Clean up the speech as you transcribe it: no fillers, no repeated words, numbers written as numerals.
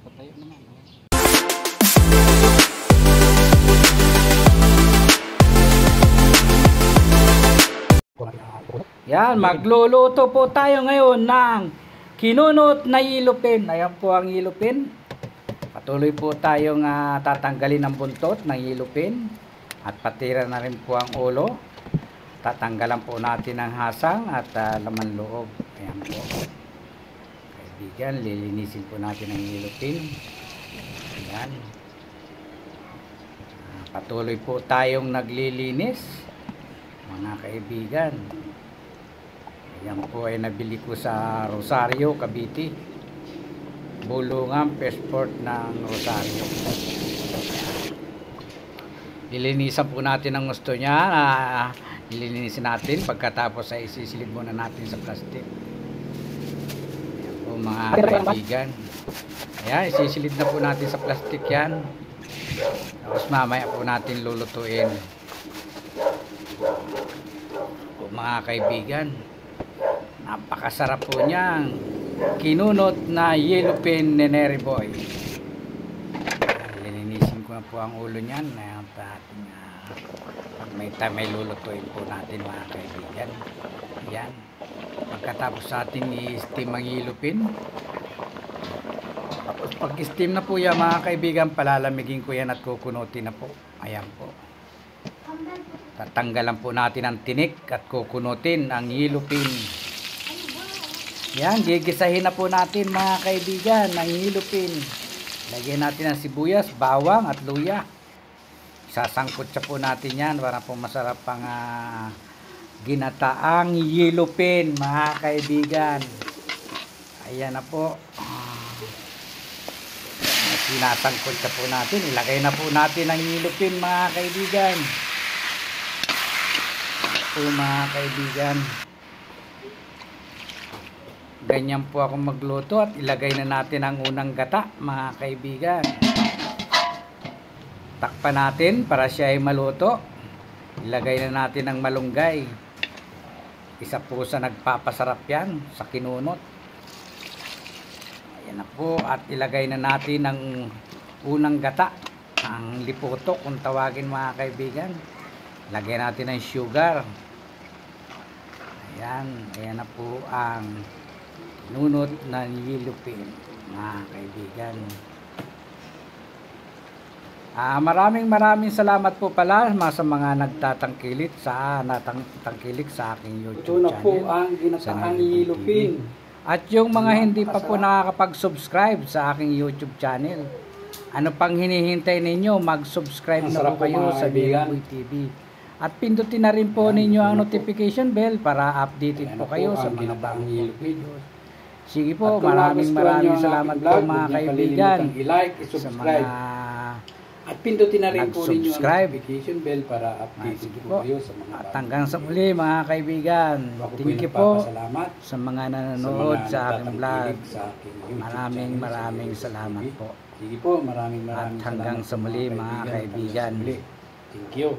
Patayo naman. Yan, magluluto po tayo ngayon ng kinunot na yellowfin. Ayan po ang yellowfin. Patuloy po tayong tatanggalin ang buntot ng yellowfin. At patira na rin po ang ulo. Tatanggalan po natin ang hasang at laman loob. Ayan po. Kaibigan, lilinisin po natin ang yellowfin. Ayan. Patuloy po tayong naglilinis, mga kaibigan. Ayan po ay nabili ko sa Rosario, Cavite. Bulungan, passport ng Rosario. Lilinisan po natin ang gusto niya. Lilinisin natin. Pagkatapos ay isisilid muna natin sa plastic. Ayan po mga kaibigan. Ayan, isisilid na po natin sa plastic yan. Tapos mamaya po natin lulutuin. Po mga kaibigan. Napakasarap po niyang kinunot na yellowfin ni Nery Boy. Lilinisin ko na po ang ulo niyan. Pag may time ay lulutuin po natin mga kaibigan. Yan. Pagkatapos sa ating i-steam ang yellowfin. Tapos pag steam na po yan mga kaibigan, palalamigin ko yan at kukunutin na po. Ayan po. Tatanggalan po natin ang tinik at kukunutin ang yellowfin. Yan, gigisahin na po natin mga kaibigan ang yellowfin. Lagyan natin ang sibuyas, bawang at luya. Sasangkot siya po natin yan para po masarap ang ginataang yellowfin mga kaibigan. Ayan na po. Sinasangkot siya po natin. Ilagay na po natin ang yellowfin mga kaibigan. Po mga kaibigan. Ganyan po ako magluto at ilagay na natin ang unang gata mga kaibigan. Takpan natin para siya ay maluto. Ilagay na natin ang malunggay. Isa po sa nagpapasarap yan sa kinunot. Ayan na po at ilagay na natin ang unang gata. Ang liputok kung tawagin mga kaibigan. Ilagay natin ang sugar. Ayan, ayan na po ang nunot ng yellowfin mga kaibigan. Maraming salamat po pala sa mga nagtatangkilik sa aking YouTube channel. Ito na po ang ginataang yellowfin. At yung mga hindi pa po nakakapag-subscribe sa aking YouTube channel, ano pang hinihintay ninyo? Mag-subscribe na po kayo sa Nery Boy TV. At pindutin na rin po ninyo ang notification bell para updated po kayo sa mga bagong videos. Sige po, maraming salamat po mga kaibigan sa mga at pindutin na rin po ninyo ang subscribe notification bell para updated po kayo sa mga at hanggang sa muli mga kaibigan. Thank you po sa mga nanonood sa aking vlog. Maraming salamat po. Sige po, maraming at hanggang sa muli mga kaibigan. Thank you.